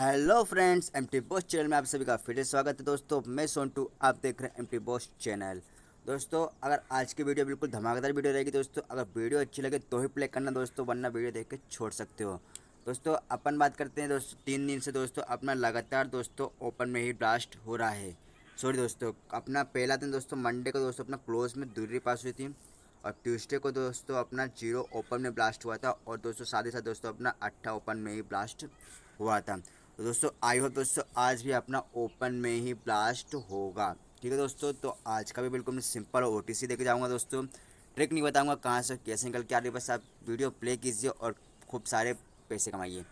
Hello friends, MT boss channel में आप सभी का फिर से स्वागत है। दोस्तों मैं सोनटू, आप देख रहे हैं एमटी बॉस चैनल। दोस्तों अगर आज की वीडियो बिल्कुल धमाकेदार वीडियो रहेगी दोस्तों, अगर वीडियो अच्छी लगे तो ही प्ले करना दोस्तों, वरना वीडियो देख के छोड़ सकते हो। दोस्तों अपन बात करते हैं दोस्तों, 3 दिन से दोस्तों अपना लगातार दोस्तों ओपन में ही ब्लास्ट हो रहा है। सॉरी दोस्तों, अपना पहला दिन दोस्तों मंडे को दोस्तों अपना क्लोज में दूसरी पास हुई थी, और ट्यूसडे को दोस्तों अपना 0 ओपन में ब्लास्ट हुआ था, और दोस्तों साथ ही साथ दोस्तों अपना 8 ओपन में ही ब्लास्ट हुआ था। तो दोस्तों आई होप दोस्तों आज भी अपना ओपन में ही ब्लास्ट होगा। ठीक है दोस्तों, तो आज का भी बिल्कुल मैं सिंपल ओटीसी देके जाऊंगा दोस्तों। ट्रिक नहीं बताऊंगा कहाँ से कैसे निकल के आ रही है, बस आप वीडियो प्ले कीजिए और खूब सारे पैसे कमाइए।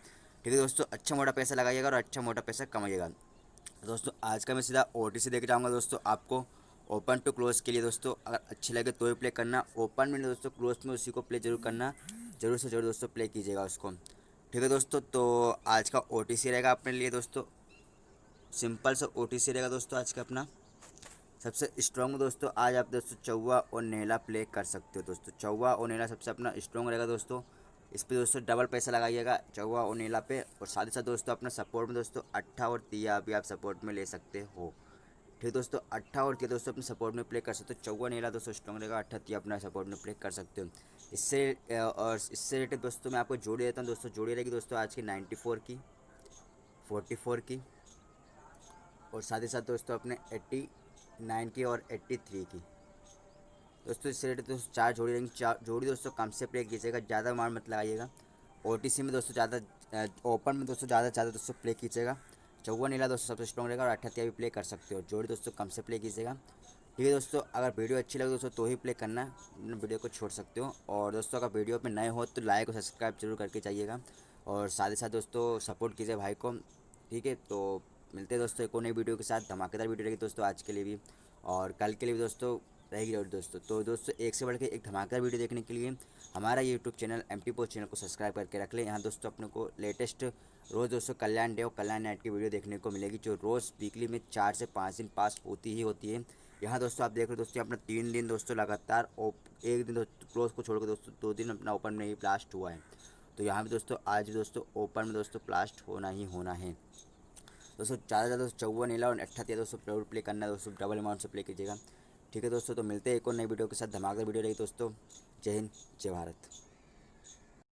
ठीक है दोस्तों, अच्छा मोटा पैसा लगाइएगा और अच्छा मोटा पैसा कमाइएगा। दोस्तों आज का मैं सीधा ओटीसी देके जाऊँगा दोस्तों आपको ओपन टू क्लोज के लिए। दोस्तों अगर अच्छे लगे तो ही प्ले करना, ओपन में दोस्तों क्लोज में उसी को प्ले जरूर करना, जरूर से जरूर दोस्तों प्ले कीजिएगा उसको। ठीक है दोस्तों, तो आज का ओटीसी रहेगा अपने लिए दोस्तों, सिंपल सा ओटीसी रहेगा दोस्तों आज का अपना। सबसे स्ट्रॉन्ग दोस्तों आज आप दोस्तों चौवा और नेला प्ले कर सकते हो। दोस्तों चौवा और नेला सबसे अपना स्ट्रॉन्ग रहेगा दोस्तों। इस पे दोस्तों डबल पैसा लगाइएगा चौवा और नेला पे, और साथ ही साथ दोस्तों अपना सपोर्ट में दोस्तों अट्ठा और तिया भी आप सपोर्ट में ले सकते हो। ठीक दोस्तों, अट्ठा और तिया दोस्तों अपने सपोर्ट में प्ले कर सकते हो। चौवा नेला दोस्तों स्ट्रॉन्ग रहेगा, अट्ठा तिया अपना सपोर्ट में प्ले कर सकते हो। इससे रिलेटेड दोस्तों मैं आपको जोड़ी देता हूँ। दोस्तों जोड़ी रहेगी दोस्तों आज की 94 की, 44 की, और साथ ही साथ दोस्तों अपने 89 की और 83 की। दोस्तों इससे रिलेटेड दोस्तों 4 जोड़ी रहेंगी। 4 जोड़ी दोस्तों कम से प्ले कीजिएगा, ज़्यादा मार मत लगाइएगा। ओटीसी में दोस्तों ज़्यादा, ओपन में दोस्तों ज़्यादा दोस्तों प्ले कीजिएगा। चौवा नीला दोस्तों सबसे स्ट्रॉन्ग रहेगा, और अट्ठा भी प्ले कर सकते हो। जोड़ी दोस्तों कम से प्ले कीजिएगा। ठीक है दोस्तों, अगर वीडियो अच्छी लगे दोस्तों तो ही प्ले करना, वीडियो को छोड़ सकते हो। और दोस्तों अगर वीडियो पे नए हो तो लाइक और सब्सक्राइब जरूर करके जाइएगा, और साथ ही साथ दोस्तों सपोर्ट कीजिए भाई को। ठीक है, तो मिलते हैं दोस्तों एक और नई वीडियो के साथ। धमाकेदार वीडियो रहेगी दोस्तों आज के लिए भी, और कल के लिए भी दोस्तों रहेगी जरूर दोस्तों। तो दोस्तों एक से बढ़ के एक धमाकेदार वीडियो देखने के लिए हमारा YouTube channel MT post channel को सब्सक्राइब करके रख लें। यहाँ दोस्तों अपने को लेटेस्ट रोज़ दोस्तों कल्याण डे और कल्याण नाइट की वीडियो देखने को मिलेगी, जो रोज़ वीकली में 4 से 5 दिन पास होती ही होती है। यहाँ दोस्तों आप देख रहे हो दोस्तों अपना 3 दिन दोस्तों लगातार, एक दिन दोस्तों क्लोज को छोड़कर दोस्तों 2 दिन अपना ओपन में ही ब्लास्ट हुआ है। तो यहाँ भी दोस्तों आज भी दोस्तों ओपन में दोस्तों ब्लास्ट होना ही होना है। दोस्तों ज़्यादा दोस्तों चौवन नीला और अट्ठा दोस्तों जरूर प्ले करना है दोस्तों, डबल अमाउंट से प्ले कीजिएगा। ठीक है दोस्तों, तो मिलते हैं एक और नई वीडियो के साथ, धमाकेदार वीडियो रही दोस्तों। जय हिंद, जय भारत।